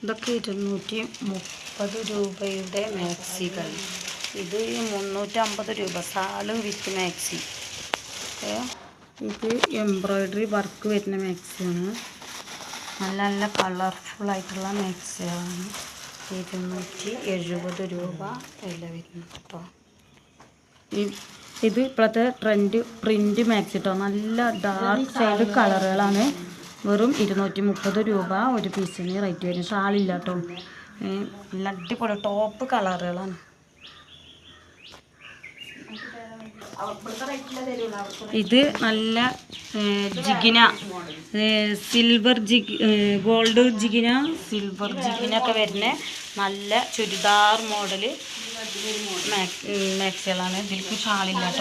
ഇതൊക്കെ 230 രൂപയുടെ മാക്സികൾ. ഇത് 350 രൂപ സാള് വിത്ത് മാക്സി. ഇത് എംബ്രോയ്ഡറി വർക്ക് വരുന്ന മാക്സിയാണ്. നല്ല നല്ല കളർഫുള്ളായിട്ടുള്ള മാക്സികളാണ്. 270 രൂപ വില വരുന്നു കേട്ടോ. ഇത് ഇപ്പോഴത്തെ ട്രെൻഡ് പ്രിൻ്റ് മാക്സി കേട്ടോ. നല്ല ഡാർക്ക് ഷെയ്ഡ് കളറുകളാണ്. വെറും 230 രൂപ ഒരു പീസിന് റേറ്റ് വരും. ഷാളില്ല കേട്ടോ. നല്ല അടിപൊളി ടോപ്പ് കളറുകളാണ്. ഇത് നല്ല ജിഗിന സിൽവർ ഗോൾഡ് ജിഗിന സിൽവർ ജിഗിന ഒക്കെ വരുന്ന നല്ല ചുരിദാർ മോഡല് മാക്സികളാണ്. ഇതിലേക്ക് ഷാളില്ല കേട്ടോ.